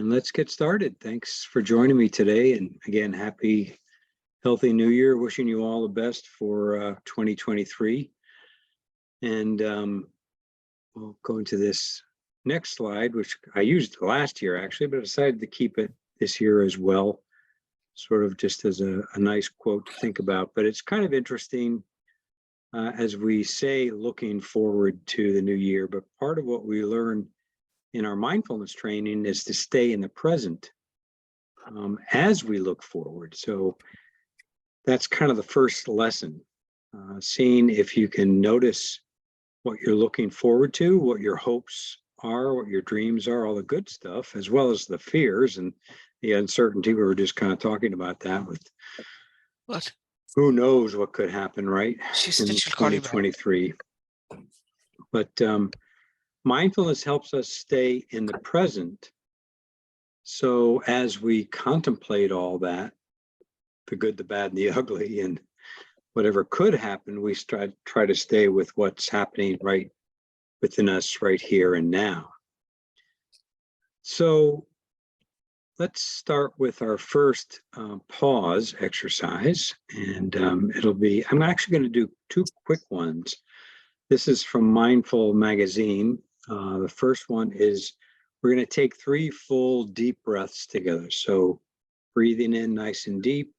and let's get started. Thanks for joining me today. And again, happy, healthy new year. Wishing you all the best for 2023. And we'll go into this next slide, which I used last year actually, but I decided to keep it this year as well, sort of just as a nice quote to think about. But it's kind of interesting as we say, looking forward to the new year. But part of what we learn in our mindfulness training is to stay in the present as we look forward. So that's kind of the first lesson, seeing if you can notice what you're looking forward to, what your hopes are, what your dreams are, all the good stuff, as well as the fears and the uncertainty. We were just kind of talking about that with what? Who knows what could happen, right? She In said she'll call you back. 2023. But mindfulness helps us stay in the present. So as we contemplate all that, the good, the bad, and the ugly, and whatever could happen, we try to stay with what's happening right within us right here and now. So let's start with our first pause exercise, and I'm actually going to do two quick ones. This is from Mindful Magazine. The first one is we're going to take 3 full deep breaths together. So breathing in nice and deep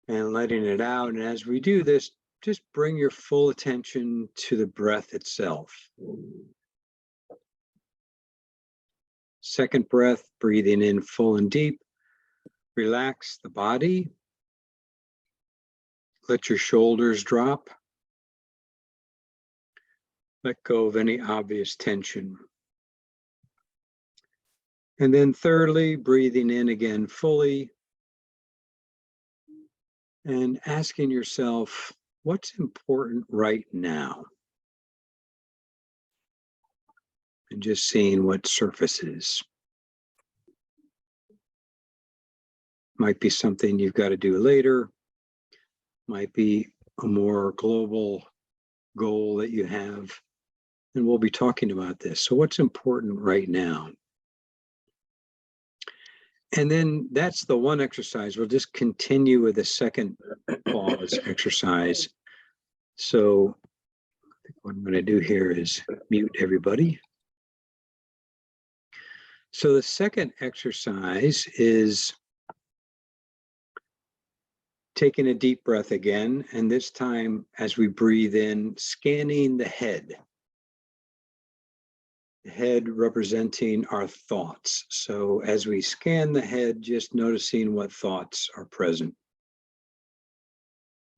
and letting it out. And as we do this, just bring your full attention to the breath itself. Second breath, breathing in full and deep. Relax the body. Let your shoulders drop. Let go of any obvious tension. And then thirdly, breathing in again fully and asking yourself, what's important right now? And just seeing what surfaces. Might be something you've got to do later. Might be a more global goal that you have. And we'll be talking about this. So what's important right now? And then that's the one exercise. We'll just continue with the second pause exercise. So I think what I'm going to do here is mute everybody. So the second exercise is taking a deep breath again, and this time as we breathe in, scanning the head. The head representing our thoughts. So as we scan the head, just noticing what thoughts are present.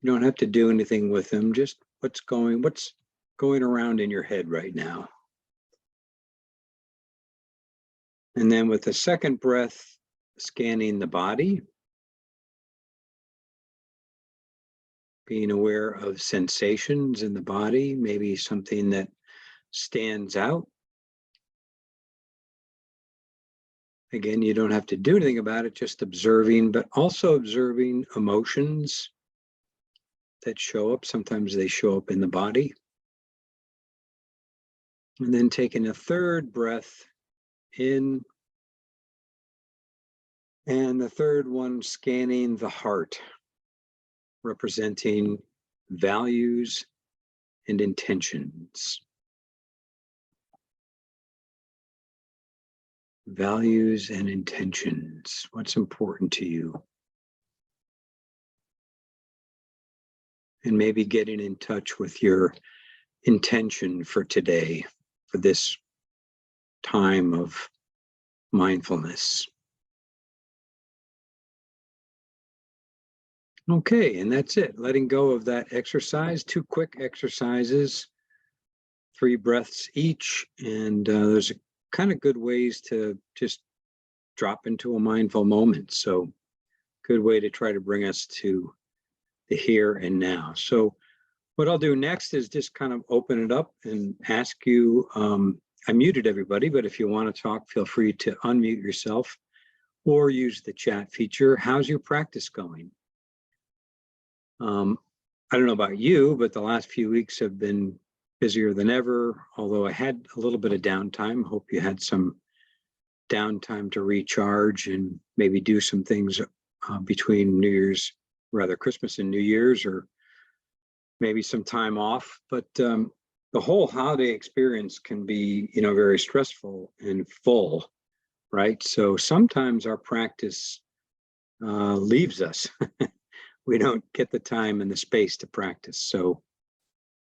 You don't have to do anything with them, just what's going around in your head right now. And then with the second breath, scanning the body. Being aware of sensations in the body, maybe something that stands out. Again, you don't have to do anything about it, just observing, but also observing emotions that show up. Sometimes they show up in the body. And then taking a third breath in. And the third one, scanning the heart, representing values and intentions. Values and intentions. What's important to you? And maybe getting in touch with your intention for today, for this time of mindfulness. Okay, and that's it. Letting go of that exercise. 2 quick exercises, 3 breaths each, and there's a kind of good ways to just drop into a mindful moment. So good way to try to bring us to the here and now. So what I'll do next is just kind of open it up and ask you, I muted everybody, but if you want to talk, feel free to unmute yourself or use the chat feature. How's your practice going? I don't know about you, but the last few weeks have been busier than ever, although I had a little bit of downtime. Hope you had some downtime to recharge and maybe do some things between Christmas and New Year's, or maybe some time off. But the whole holiday experience can be, very stressful and full, right? So sometimes our practice leaves us. We don't get the time and the space to practice. So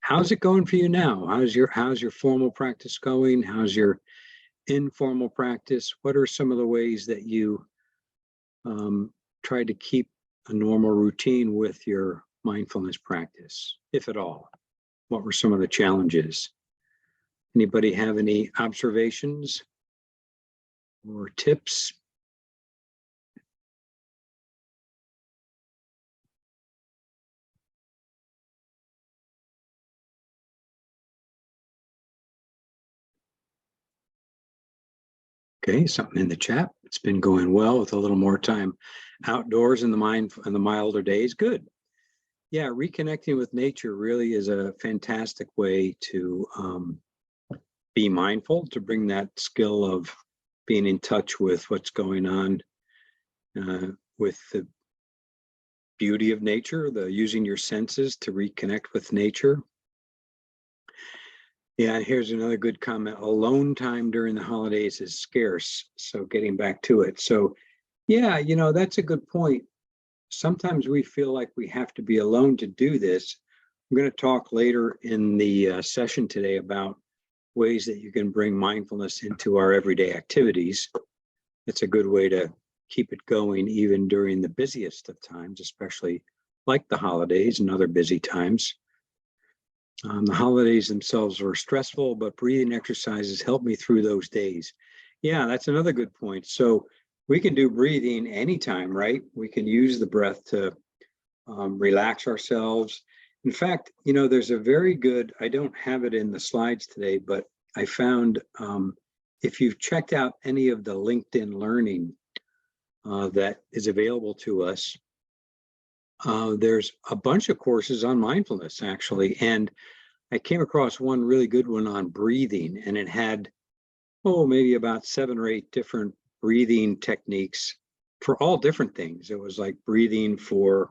how's it going for you now? How's your formal practice going? How's your informal practice? What are some of the ways that you try to keep a normal routine with your mindfulness practice, if at all? What were some of the challenges? Anybody have any observations or tips? Okay, something in the chat. It's been going well with a little more time outdoors in the milder days. Good. Yeah, reconnecting with nature really is a fantastic way to be mindful, to bring that skill of being in touch with what's going on with the beauty of nature, using your senses to reconnect with nature. Yeah, here's another good comment. Alone time during the holidays is scarce. So getting back to it. So yeah, that's a good point. Sometimes we feel like we have to be alone to do this. I'm going to talk later in the session today about ways that you can bring mindfulness into our everyday activities. It's a good way to keep it going even during the busiest of times, especially like the holidays and other busy times. The holidays themselves were stressful, but breathing exercises helped me through those days. Yeah, that's another good point. So we can do breathing anytime, right? We can use the breath to relax ourselves. In fact, there's a very good, I don't have it in the slides today, but I found if you've checked out any of the LinkedIn learning that is available to us, there's a bunch of courses on mindfulness, actually. And I came across one really good one on breathing, and it had, maybe about 7 or 8 different breathing techniques for all different things. It was like breathing for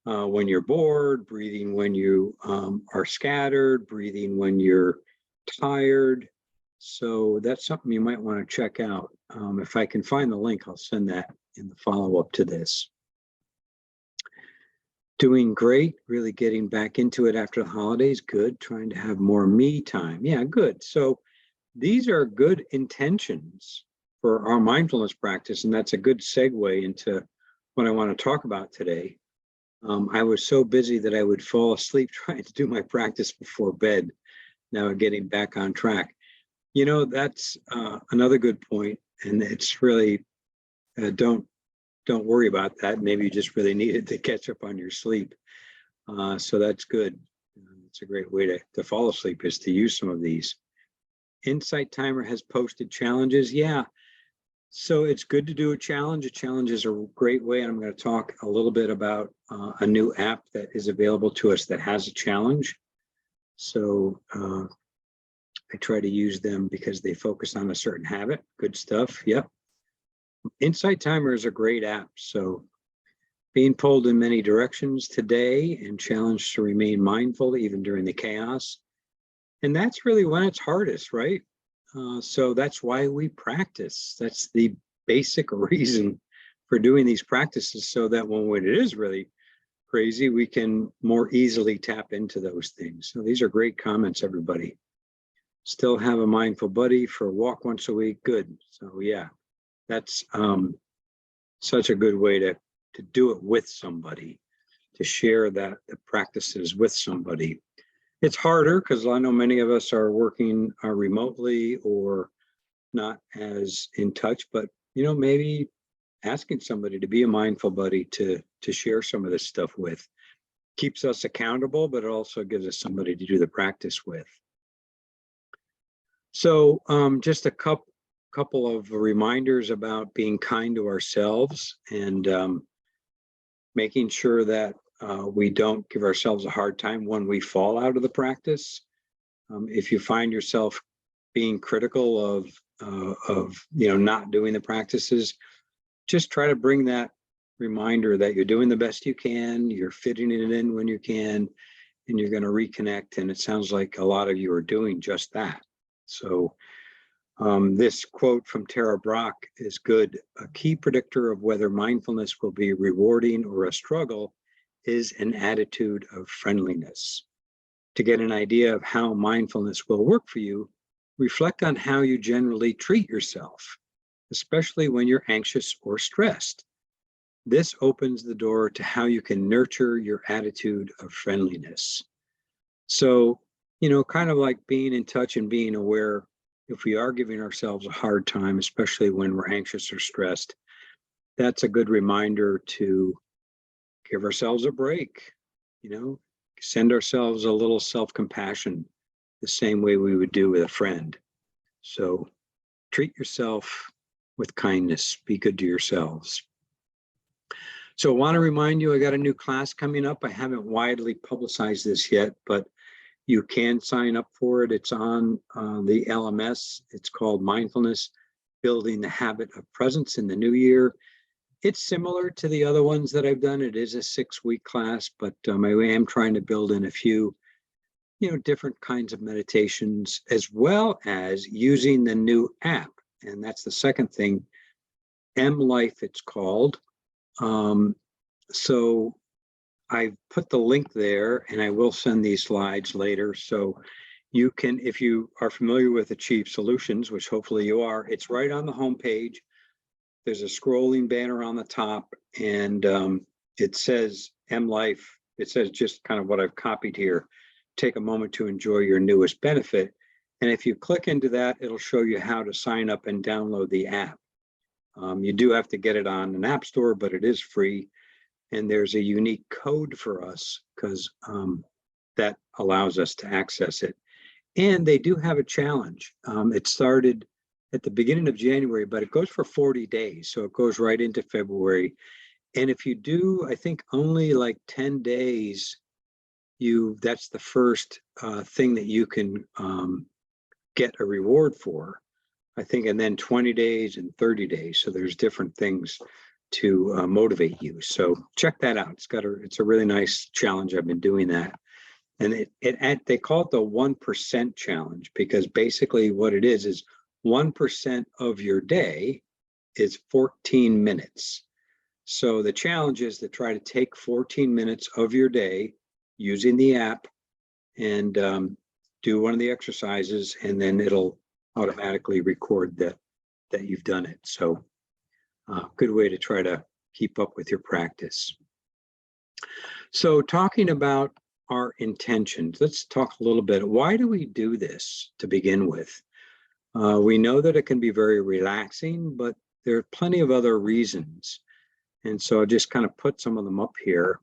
when you're bored, breathing when you are scattered, breathing when you're tired. So that's something you might want to check out. If I can find the link, I'll send that in the follow-up to this. Doing great, really getting back into it after the holidays. Good. Trying to have more me time. Yeah, good. So these are good intentions for our mindfulness practice, and that's a good segue into what I want to talk about today. I was so busy that I would fall asleep trying to do my practice before bed. Now getting back on track. That's another good point, and it's really don't worry about that. Maybe you just really needed to catch up on your sleep. So that's good. It's a great way to fall asleep, is to use some of these. Insight Timer has posted challenges. Yeah. So it's good to do a challenge. A challenge is a great way. And I'm going to talk a little bit about a new app that is available to us that has a challenge. So I try to use them because they focus on a certain habit. Good stuff. Yep. Insight Timer is a great app. So being pulled in many directions today and challenged to remain mindful even during the chaos. And that's really when it's hardest, right? So that's why we practice. That's the basic reason for doing these practices, so that when it is really crazy, we can more easily tap into those things. So these are great comments, everybody. Still have a mindful buddy for a walk once a week. Good. So yeah, that's such a good way to do it with somebody, to share the practices with somebody. It's harder because I know many of us are working remotely or not as in touch, but maybe asking somebody to be a mindful buddy to share some of this stuff with keeps us accountable, but it also gives us somebody to do the practice with. So just a couple of reminders about being kind to ourselves and making sure that we don't give ourselves a hard time when we fall out of the practice. If you find yourself being critical of not doing the practices, just try to bring that reminder that you're doing the best you can, you're fitting it in when you can, and you're going to reconnect. And it sounds like a lot of you are doing just that. So this quote from Tara Brach is good. A key predictor of whether mindfulness will be rewarding or a struggle is an attitude of friendliness. To get an idea of how mindfulness will work for you, reflect on how you generally treat yourself, especially when you're anxious or stressed. This opens the door to how you can nurture your attitude of friendliness. So, kind of like being in touch and being aware if we are giving ourselves a hard time, especially when we're anxious or stressed, that's a good reminder to give ourselves a break, send ourselves a little self-compassion the same way we would do with a friend. So treat yourself with kindness, be good to yourselves. So I want to remind you, I got a new class coming up. I haven't widely publicized this yet, but you can sign up for it. It's on the LMS. It's called Mindfulness, Building the Habit of Presence in the New Year. It's similar to the other ones that I've done. It is a 6-week class, but I am trying to build in a few, different kinds of meditations, as well as using the new app. And that's the second thing, M-Life it's called. So I put the link there, and I will send these slides later. So you can, if you are familiar with Achieve Solutions, which hopefully you are, it's right on the homepage. There's a scrolling banner on the top, and it says M-Life. It says just kind of what I've copied here. Take a moment to enjoy your newest benefit. And if you click into that, it'll show you how to sign up and download the app. You do have to get it on an app store, but it is free. And there's a unique code for us because that allows us to access it. And they do have a challenge. It started at the beginning of January, but it goes for 40 days. So it goes right into February. And if you do, I think only like 10 days, that's the first thing that you can get a reward for, I think, and then 20 days and 30 days. So there's different things to motivate you. So check that out. It's a really nice challenge. I've been doing that. And they call it the 1% challenge, because basically what it is 1% of your day is 14 minutes. So the challenge is to try to take 14 minutes of your day using the app and do one of the exercises, and then it'll automatically record that you've done it. So good way to try to keep up with your practice. So talking about our intentions, let's talk a little bit. Why do we do this to begin with? We know that it can be very relaxing, but there are plenty of other reasons. And so I just kind of put some of them up here.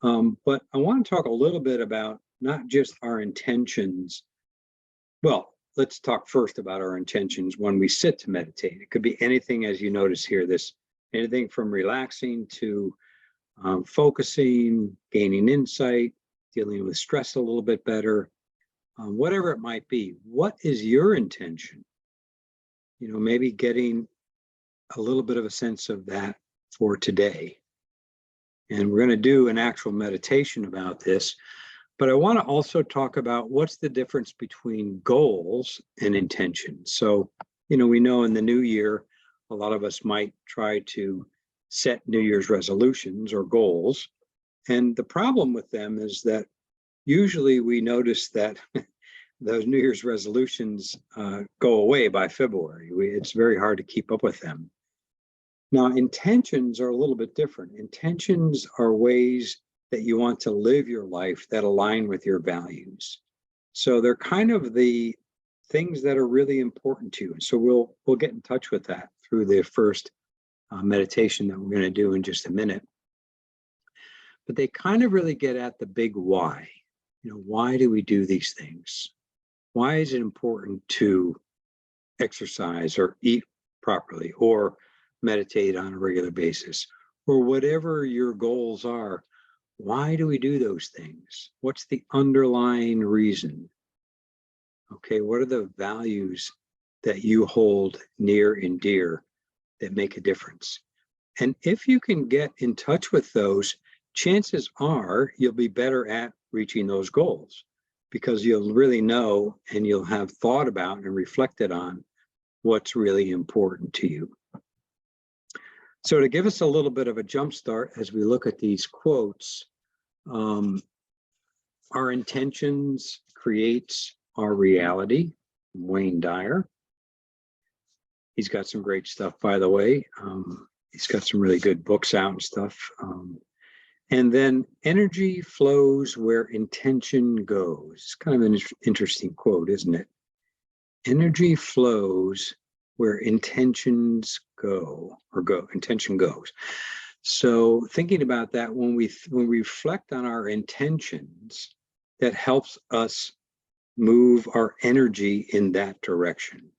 But I want to talk a little bit about not just our intentions. Well, let's talk first about our intentions when we sit to meditate. It could be anything, as you notice here, anything from relaxing to focusing, gaining insight, dealing with stress a little bit better, whatever it might be. What is your intention? Maybe getting a little bit of a sense of that for today. And we're going to do an actual meditation about this. But I want to also talk about what's the difference between goals and intentions. So, we know in the new year, a lot of us might try to set New Year's resolutions or goals. And the problem with them is that usually we notice that those New Year's resolutions go away by February. It's very hard to keep up with them. Now, intentions are a little bit different. Intentions are ways that you want to live your life that align with your values. So they're kind of the things that are really important to you. So we'll get in touch with that through the first meditation that we're going to do in just a minute. But they kind of really get at the big why. Why do we do these things? Why is it important to exercise or eat properly or meditate on a regular basis, or whatever your goals are? Why do we do those things? What's the underlying reason? Okay, what are the values that you hold near and dear that make a difference? And if you can get in touch with those, chances are you'll be better at reaching those goals because you'll really know and you'll have thought about and reflected on what's really important to you. So to give us a little bit of a jump start as we look at these quotes, our intentions creates our reality. Wayne Dyer. He's got some great stuff, by the way. He's got some really good books out and stuff. And then energy flows where intention goes. It's kind of an interesting quote, isn't it? Energy flows where intentions go, intention goes. So thinking about that, when we reflect on our intentions, that helps us move our energy in that direction.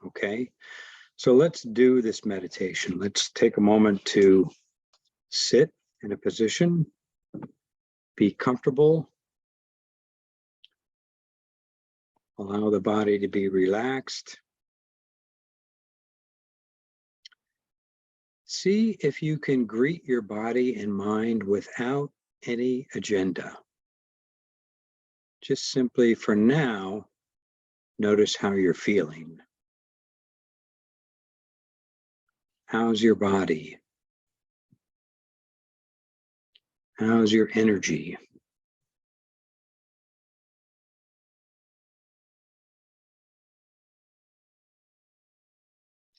Okay, so let's do this meditation. Let's take a moment to sit in a position, be comfortable, allow the body to be relaxed. See if you can greet your body and mind without any agenda. Just simply for now, notice how you're feeling. How's your body? How's your energy?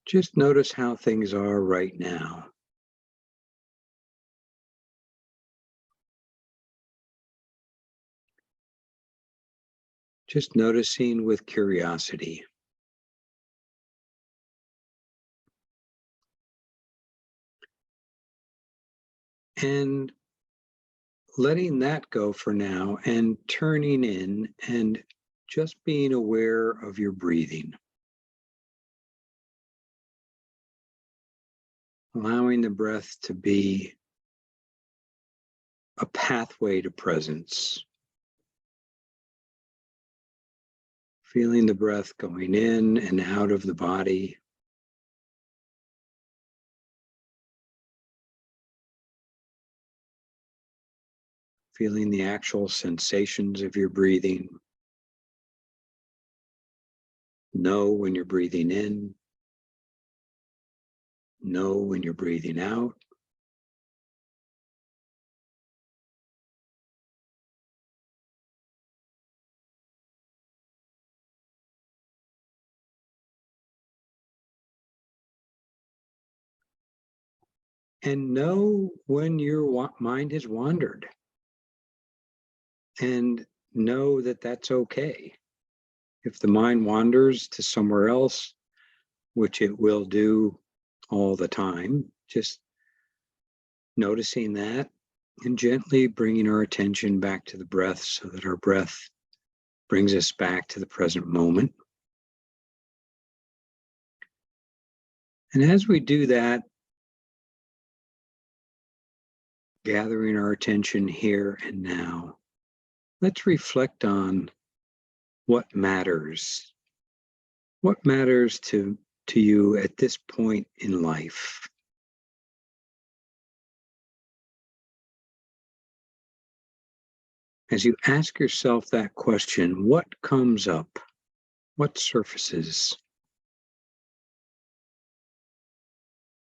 Just notice how things are right now. Just noticing with curiosity. And letting that go for now and turning in and just being aware of your breathing. Allowing the breath to be a pathway to presence. Feeling the breath going in and out of the body. Feeling the actual sensations of your breathing. Know when you're breathing in. Know when you're breathing out. And know when your mind has wandered. And know that that's okay. If the mind wanders to somewhere else, which it will do all the time, just noticing that and gently bringing our attention back to the breath so that our breath brings us back to the present moment. And as we do that, gathering our attention here and now, let's reflect on what matters. What matters to you at this point in life? As you ask yourself that question, what comes up? What surfaces?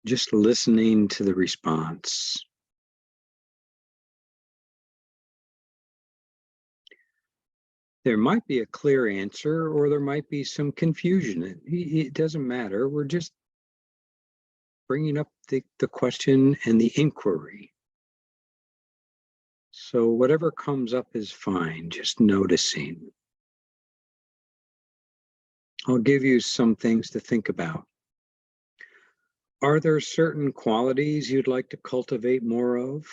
Just listening to the response. There might be a clear answer or there might be some confusion. It doesn't matter. We're just bringing up the question and the inquiry. So whatever comes up is fine, just noticing. I'll give you some things to think about. Are there certain qualities you'd like to cultivate more of?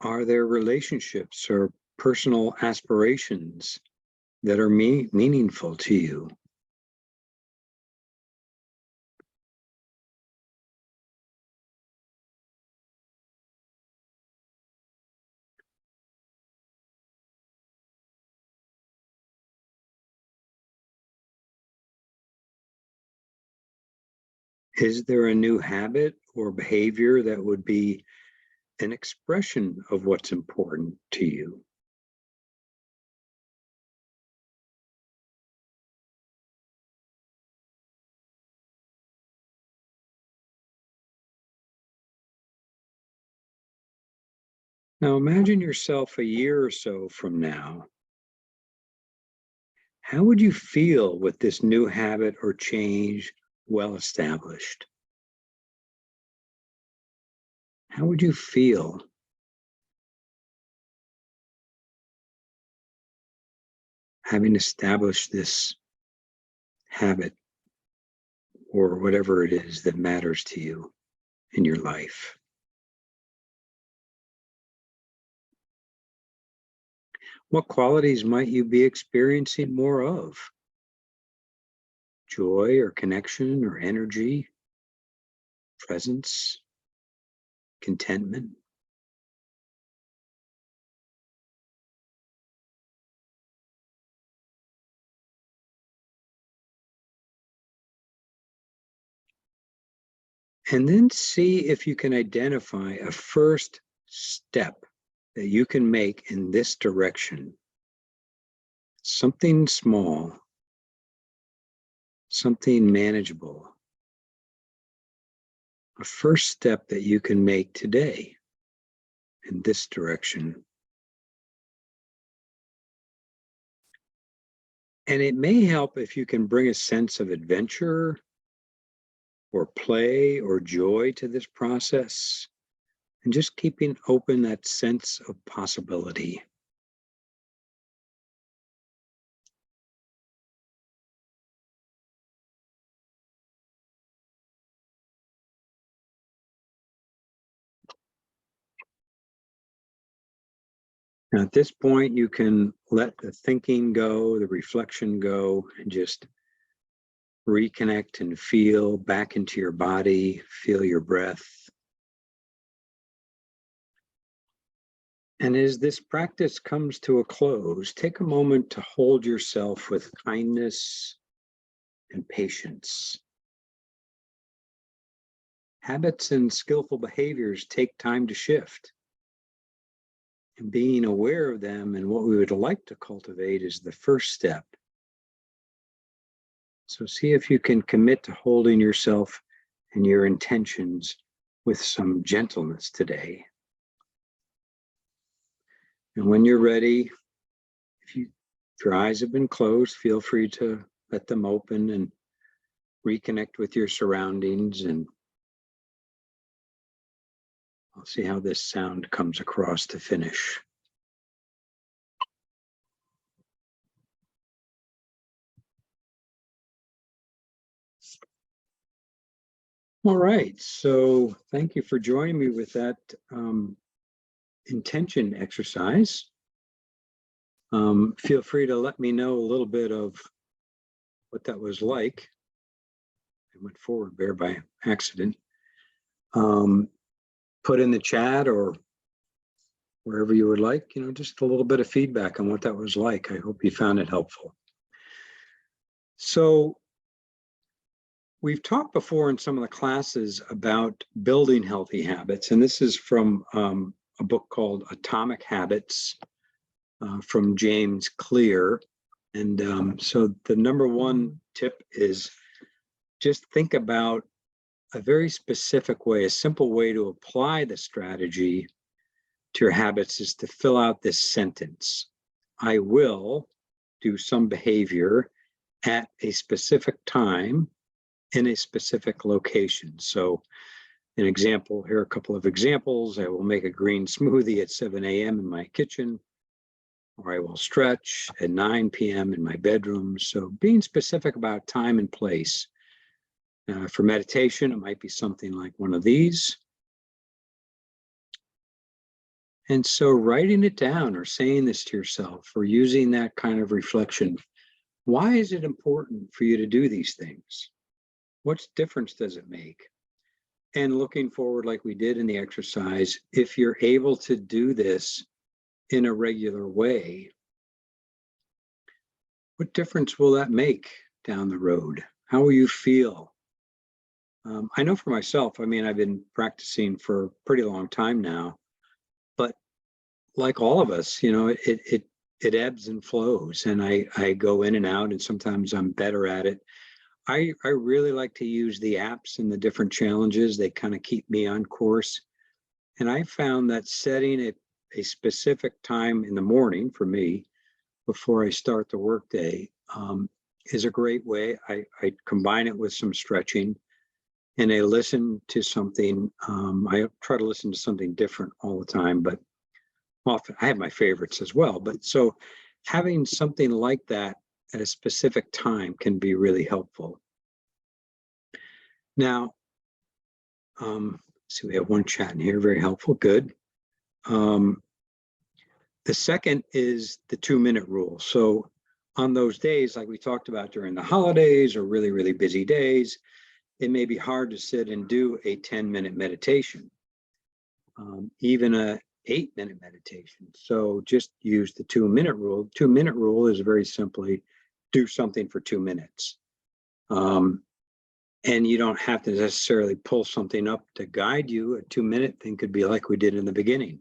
Are there relationships or personal aspirations that are meaningful to you. Is there a new habit or behavior that would be an expression of what's important to you? Now imagine yourself a year or so from now. How would you feel with this new habit or change well established? How would you feel having established this habit or whatever it is that matters to you in your life? What qualities might you be experiencing more of? Joy or connection or energy, presence, contentment? And then see if you can identify a first step that you can make in this direction. Something small, something manageable. A first step that you can make today in this direction. And it may help if you can bring a sense of adventure or play or joy to this process, and just keeping open that sense of possibility. Now, at this point, you can let the thinking go, the reflection go, and just reconnect and feel back into your body, feel your breath. And as this practice comes to a close, take a moment to hold yourself with kindness and patience. Habits and skillful behaviors take time to shift. And being aware of them and what we would like to cultivate is the first step. So see if you can commit to holding yourself and your intentions with some gentleness today. And when you're ready, if your eyes have been closed, feel free to let them open and reconnect with your surroundings. And I'll see how this sound comes across to finish. All right, so thank you for joining me with that intention exercise. Feel free to let me know a little bit of what that was like. I went forward there by accident. Put in the chat or wherever you would like, just a little bit of feedback on what that was like. I hope you found it helpful. So we've talked before in some of the classes about building healthy habits, and this is from a book called Atomic Habits from James Clear. And so the number one tip is just think about a very specific way, a simple way to apply the strategy to your habits is to fill out this sentence. I will do some behavior at a specific time in a specific location. So an example, here are a couple of examples. I will make a green smoothie at 7 a.m. in my kitchen, or I will stretch at 9 p.m. in my bedroom. So being specific about time and place. For meditation, it might be something like one of these. And so writing it down or saying this to yourself or using that kind of reflection, why is it important for you to do these things? What difference does it make? And looking forward, like we did in the exercise, if you're able to do this in a regular way, what difference will that make down the road? How will you feel? I know for myself, I mean, I've been practicing for a pretty long time now, but like all of us, it ebbs and flows, and I go in and out, and sometimes I'm better at it. I really like to use the apps and the different challenges. They kind of keep me on course. And I found that setting a specific time in the morning for me before I start the workday is a great way. I combine it with some stretching, and I listen to something. I try to listen to something different all the time, but often I have my favorites as well. But so having something like that at a specific time can be really helpful. Now, so we have one chat in here, very helpful, good. The second is the 2-minute rule. So on those days, like we talked about during the holidays or really, really busy days, it may be hard to sit and do a 10-minute meditation, even a 8-minute meditation. So just use the 2-minute rule. 2-minute rule is very simply do something for 2 minutes. And you don't have to necessarily pull something up to guide you. A 2-minute thing could be like we did in the beginning,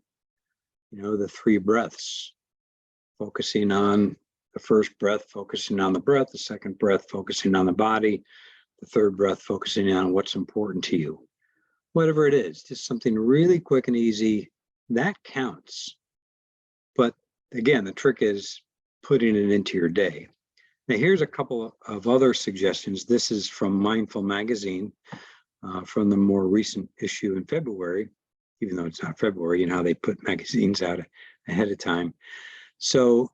the 3 breaths, focusing on the first breath, focusing on the breath, the second breath, focusing on the body, the third breath, focusing on what's important to you. Whatever it is, just something really quick and easy, that counts. But again, the trick is putting it into your day. Now, here's a couple of other suggestions. This is from Mindful Magazine, from the more recent issue in February, even though it's not February, how they put magazines out ahead of time. So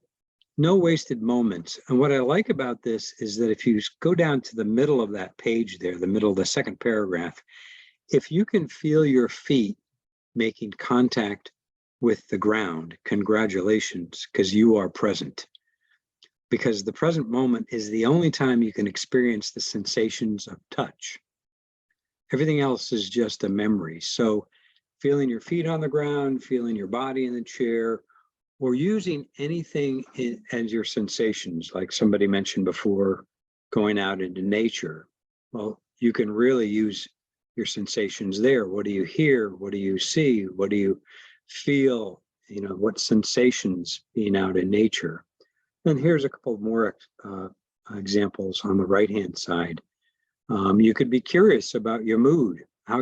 no wasted moments. And what I like about this is that if you go down to the middle of that page there, the middle of the second paragraph, if you can feel your feet making contact with the ground, congratulations, because you are present. Because the present moment is the only time you can experience the sensations of touch. Everything else is just a memory. So feeling your feet on the ground, feeling your body in the chair, or using anything as your sensations, like somebody mentioned before, going out into nature. Well, you can really use your sensations there. What do you hear? What do you see? What do you feel? What sensations being out in nature? And here's a couple more examples on the right-hand side. You could be curious about your mood, how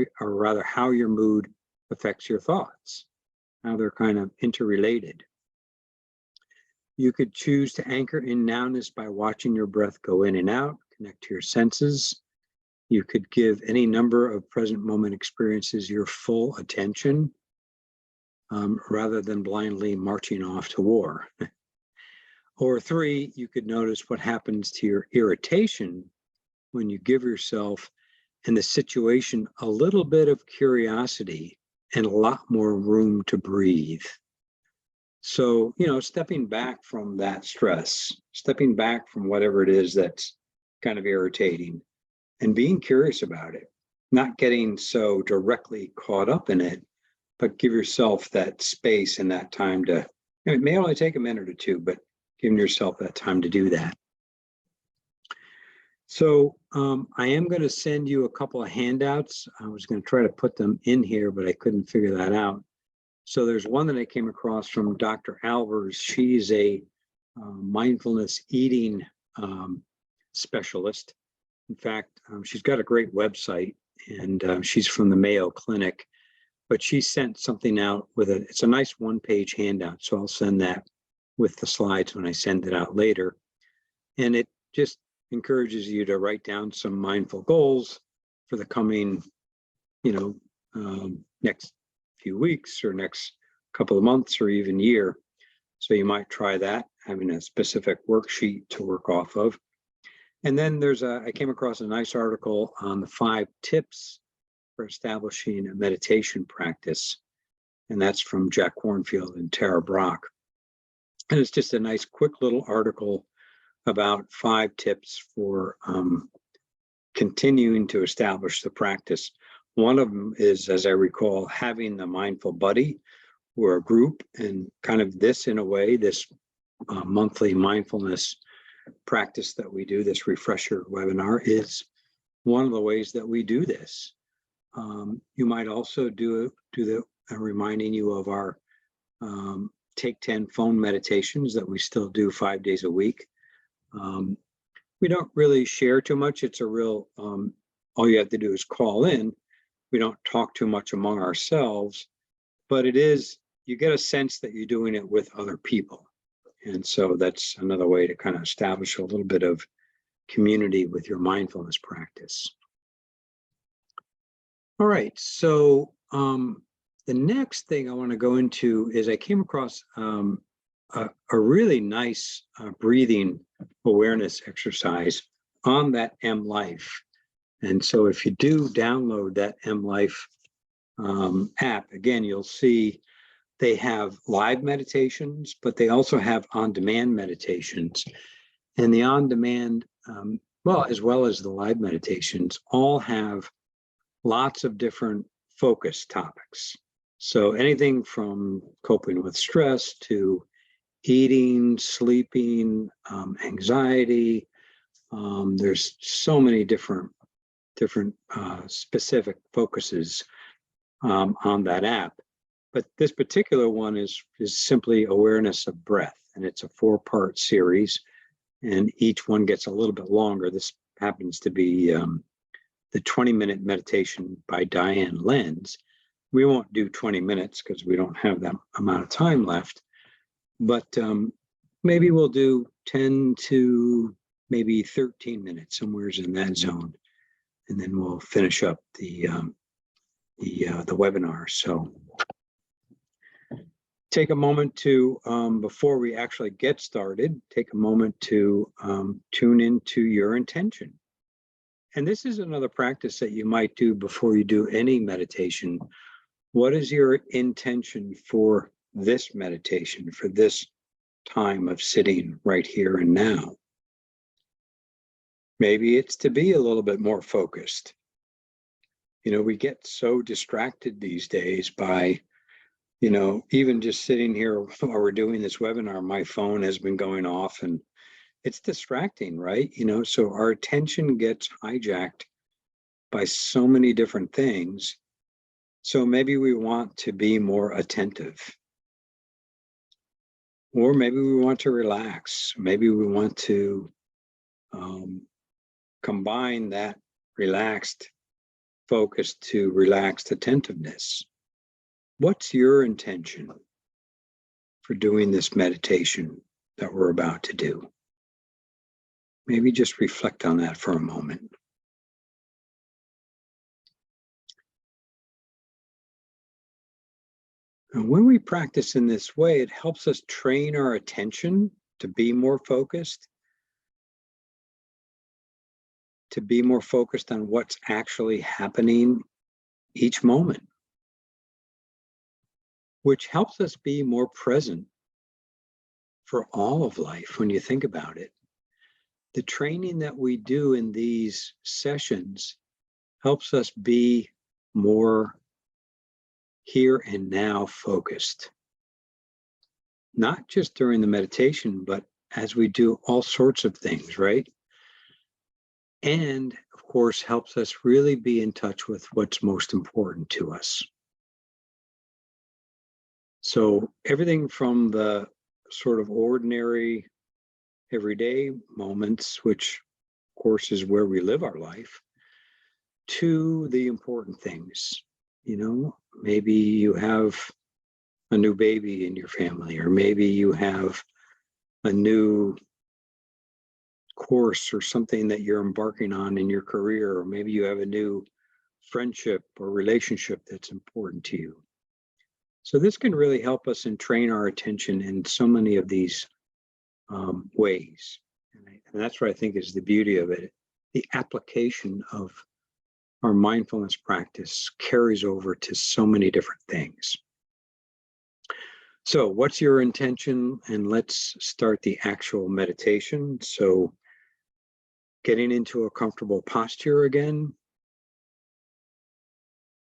your mood affects your thoughts, how they're kind of interrelated. You could choose to anchor in nowness by watching your breath go in and out, connect to your senses. You could give any number of present moment experiences your full attention, rather than blindly marching off to war. Or 3, you could notice what happens to your irritation when you give yourself and the situation a little bit of curiosity and a lot more room to breathe. So, stepping back from that stress, stepping back from whatever it is that's kind of irritating and being curious about it, not getting so directly caught up in it, but give yourself that space and that time to, it may only take a minute or 2, but giving yourself that time to do that. So I am going to send you a couple of handouts. I was going to try to put them in here, but I couldn't figure that out. So there's one that I came across from Dr. Alvers. She's a mindfulness eating specialist. In fact, she's got a great website, and she's from the Mayo Clinic, but she sent something out with it's a nice 1-page handout. So I'll send that with the slides when I send it out later. And it just encourages you to write down some mindful goals for the coming, next few weeks or next couple of months or even year. So you might try that, having a specific worksheet to work off of. And then I came across a nice article on the 5 tips for establishing a meditation practice. and that's from Jack Kornfield and Tara Brach. And it's just a nice, quick little article about 5 tips for continuing to establish the practice. One of them is, as I recall, having the mindful buddy or a group, and kind of this, in a way, this monthly mindfulness practice that we do, this refresher webinar, is one of the ways that we do this. You might also do the reminding you of our Take 10 phone meditations that we still do 5 days a week. We don't really share too much. It's a real, all you have to do is call in. We don't talk too much among ourselves, but it is, you get a sense that you're doing it with other people. And so that's another way to kind of establish a little bit of community with your mindfulness practice. All right, so the next thing I want to go into is I came across a really nice breathing awareness exercise on that MLife. And so if you do download that MLife app, again, you'll see they have live meditations, but they also have on-demand meditations. And the on-demand, well, as well as the live meditations, all have lots of different focus topics. So anything from coping with stress to eating, sleeping, anxiety. There's so many different specific focuses on that app. But this particular one is simply awareness of breath, and it's a 4-part series, and each one gets a little bit longer. This happens to be the 20-minute meditation by Diane Lenz. We won't do 20 minutes because we don't have that amount of time left, but maybe we'll do 10 to maybe 13 minutes, somewhere in that zone, and then we'll finish up the webinar. So take a moment to, before we actually get started, take a moment to tune into your intention. And this is another practice that you might do before you do any meditation. What is your intention for this meditation, for this time of sitting right here and now? Maybe it's to be a little bit more focused. You know, we get so distracted these days by, you know, even just sitting here while we're doing this webinar, my phone has been going off and it's distracting, right? You know, so our attention gets hijacked by so many different things. So maybe we want to be more attentive. Or maybe we want to relax. Maybe we want to combine that relaxed focus to relaxed attentiveness. What's your intention for doing this meditation that we're about to do? Maybe just reflect on that for a moment. And when we practice in this way, it helps us train our attention to be more focused, on what's actually happening each moment, which helps us be more present for all of life when you think about it. The training that we do in these sessions helps us be more here and now focused, not just during the meditation, but as we do all sorts of things, right? And of course, helps us really be in touch with what's most important to us. So everything from the sort of ordinary, everyday moments, which of course is where we live our life, to the important things. You know, maybe you have a new baby in your family, or maybe you have a new course or something that you're embarking on in your career, or maybe you have a new friendship or relationship that's important to you. So this can really help us and train our attention in so many of these ways. And that's what I think is the beauty of it. The application of our mindfulness practice carries over to so many different things. So what's your intention? And let's start the actual meditation. So getting into a comfortable posture again,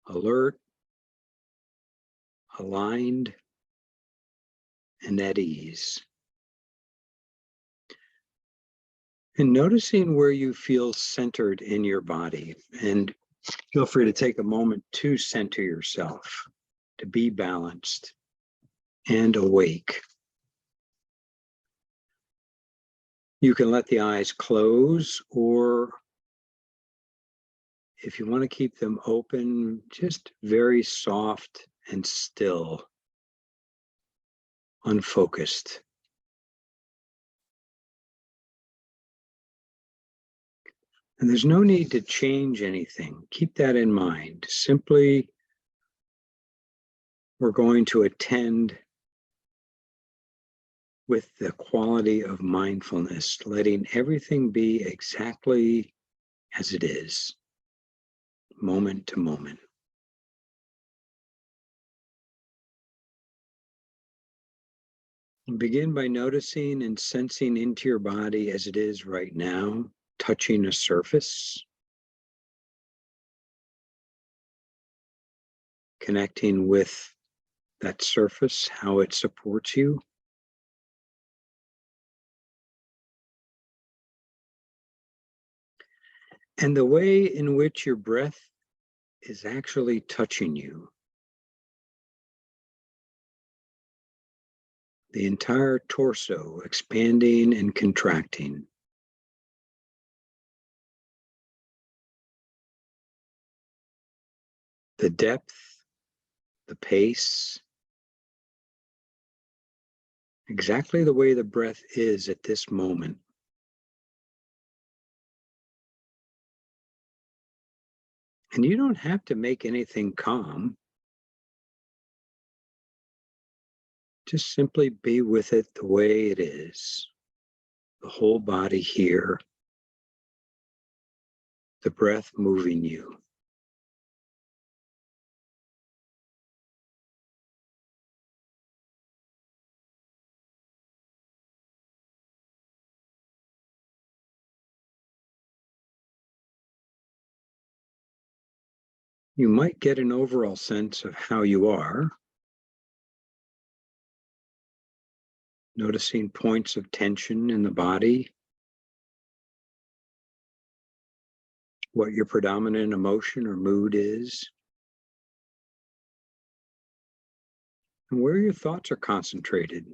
alert, aligned, and at ease. And noticing where you feel centered in your body. And feel free to take a moment to center yourself, to be balanced and awake. You can let the eyes close, or if you want to keep them open, just very soft and still, unfocused. And there's no need to change anything. Keep that in mind. Simply, we're going to attend with the quality of mindfulness, letting everything be exactly as it is, moment to moment. Begin by noticing and sensing into your body as it is right now, touching a surface, connecting with that surface, how it supports you. And the way in which your breath is actually touching you. The entire torso expanding and contracting. The depth, the pace, exactly the way the breath is at this moment. And you don't have to make anything calm. Just simply be with it the way it is. The whole body here, the breath moving you. You might get an overall sense of how you are, noticing points of tension in the body, what your predominant emotion or mood is, and where your thoughts are concentrated.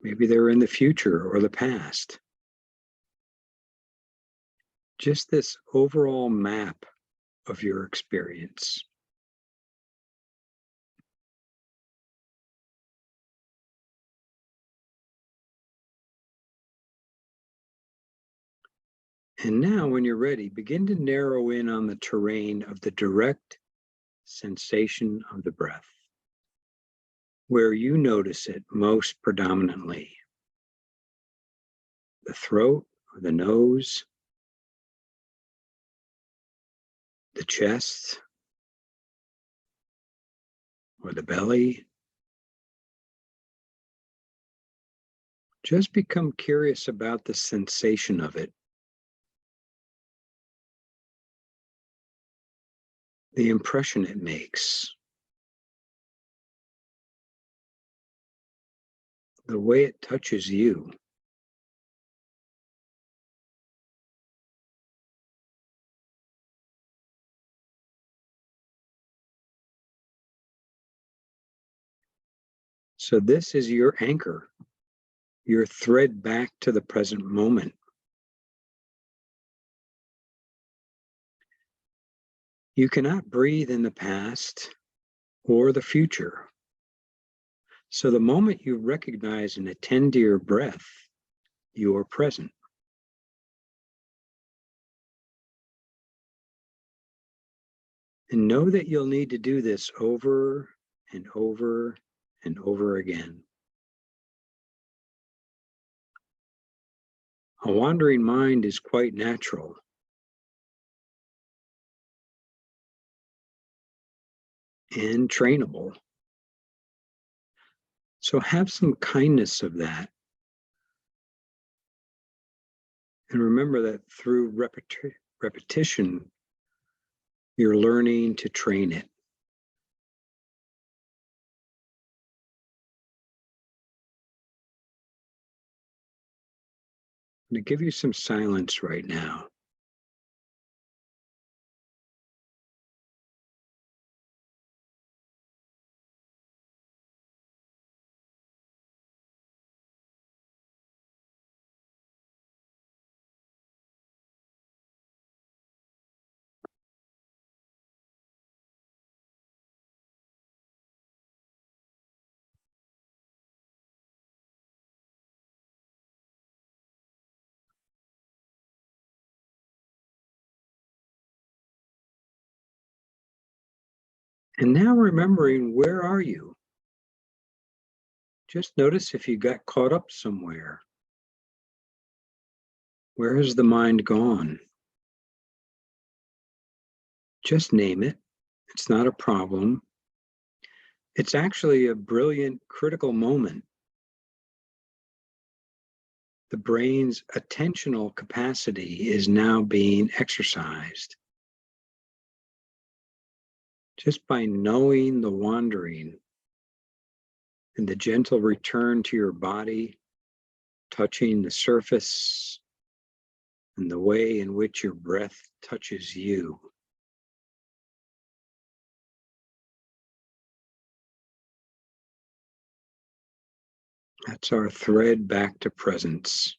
Maybe they're in the future or the past. Just this overall map of your experience. And now, when you're ready, begin to narrow in on the terrain of the direct sensation of the breath, where you notice it most predominantly. The throat or the nose, the chest or the belly. Just become curious about the sensation of it, the impression it makes, the way it touches you. So this is your anchor, your thread back to the present moment. You cannot breathe in the past or the future. So the moment you recognize and attend to your breath, you are present. And know that you'll need to do this over and over and over again. A wandering mind is quite natural. and trainable. So have some kindness of that. And remember that through repetition, you're learning to train it. I'm going to give you some silence right now. And now remembering, where are you? Just notice if you got caught up somewhere. Where has the mind gone? Just name it. It's not a problem. It's actually a brilliant critical moment. The brain's attentional capacity is now being exercised. Just by knowing the wandering and the gentle return to your body, touching the surface, and the way in which your breath touches you. That's our thread back to presence.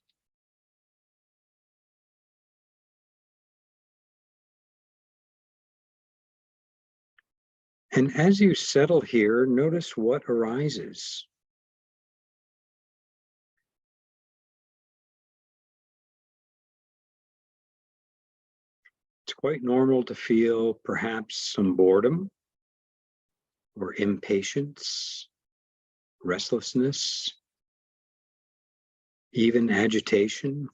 And as you settle here, notice what arises. It's quite normal to feel perhaps some boredom or impatience, restlessness, even agitation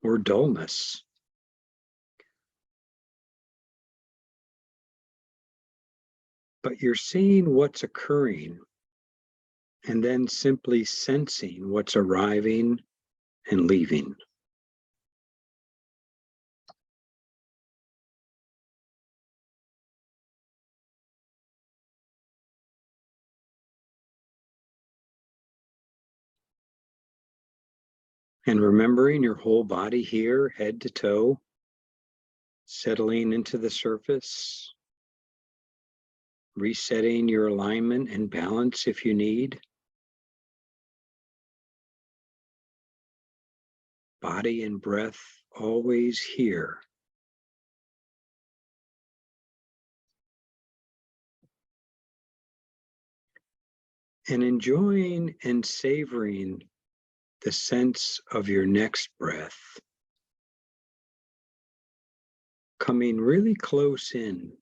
or dullness. But you're seeing what's occurring and then simply sensing what's arriving and leaving. And remembering your whole body here, head to toe, settling into the surface, resetting your alignment and balance if you need. Body and breath always here. And enjoying and savoring the sense of your next breath. Coming really close in,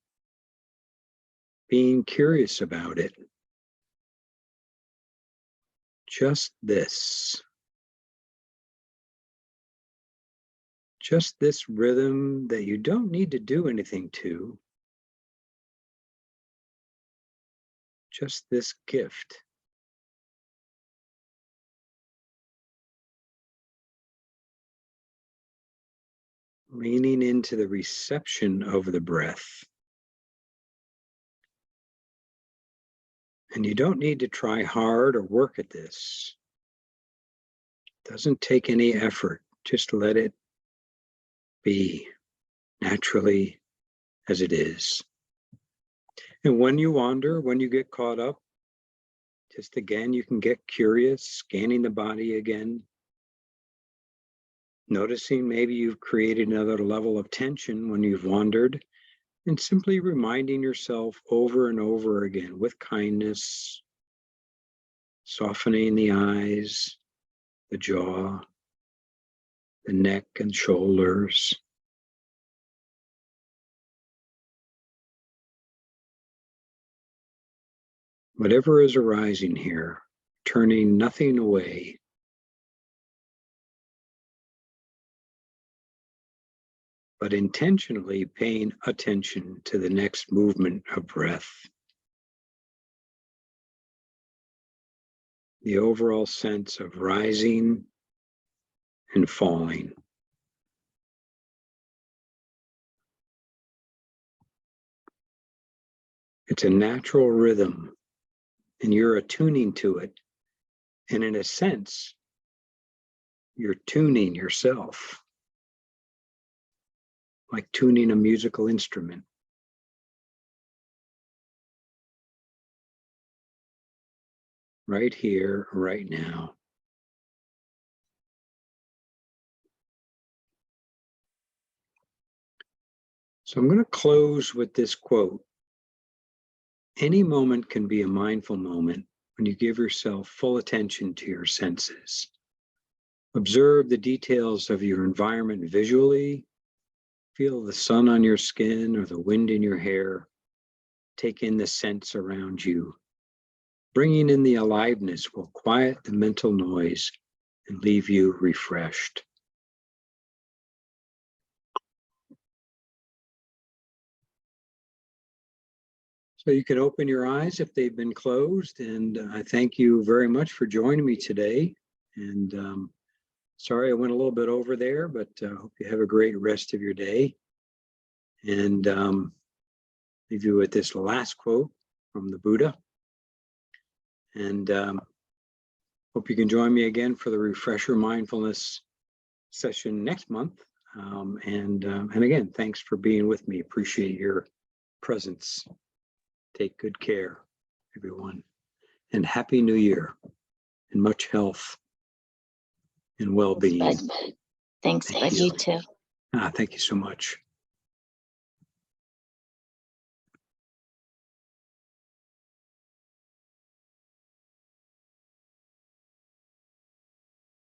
being curious about it. Just this. Just this rhythm that you don't need to do anything to. Just this gift. Leaning into the reception of the breath. And you don't need to try hard or work at this. It doesn't take any effort. Just let it be naturally as it is. And when you wander, when you get caught up, just again, you can get curious, scanning the body again. Noticing maybe you've created another level of tension when you've wandered, and simply reminding yourself over and over again with kindness, softening the eyes, the jaw, the neck and shoulders. Whatever is arising here, turning nothing away. but intentionally paying attention to the next movement of breath. The overall sense of rising and falling. It's a natural rhythm, and you're attuning to it. And in a sense, you're tuning yourself, like tuning a musical instrument. Right here, right now. So I'm going to close with this quote. Any moment can be a mindful moment when you give yourself full attention to your senses. Observe the details of your environment visually. Feel the sun on your skin or the wind in your hair. Take in the scents around you. Bringing in the aliveness will quiet the mental noise and leave you refreshed. So you can open your eyes if they've been closed, and I thank you very much for joining me today. And sorry I went a little bit over there, but I hope you have a great rest of your day. And leave you with this last quote from the Buddha. And hope you can join me again for the Refresher Mindfulness session next month. And again, thanks for being with me. Appreciate your presence. Take good care, everyone. And Happy New Year and much health and well-being. Thanks, Ed. You too. Thank you so much.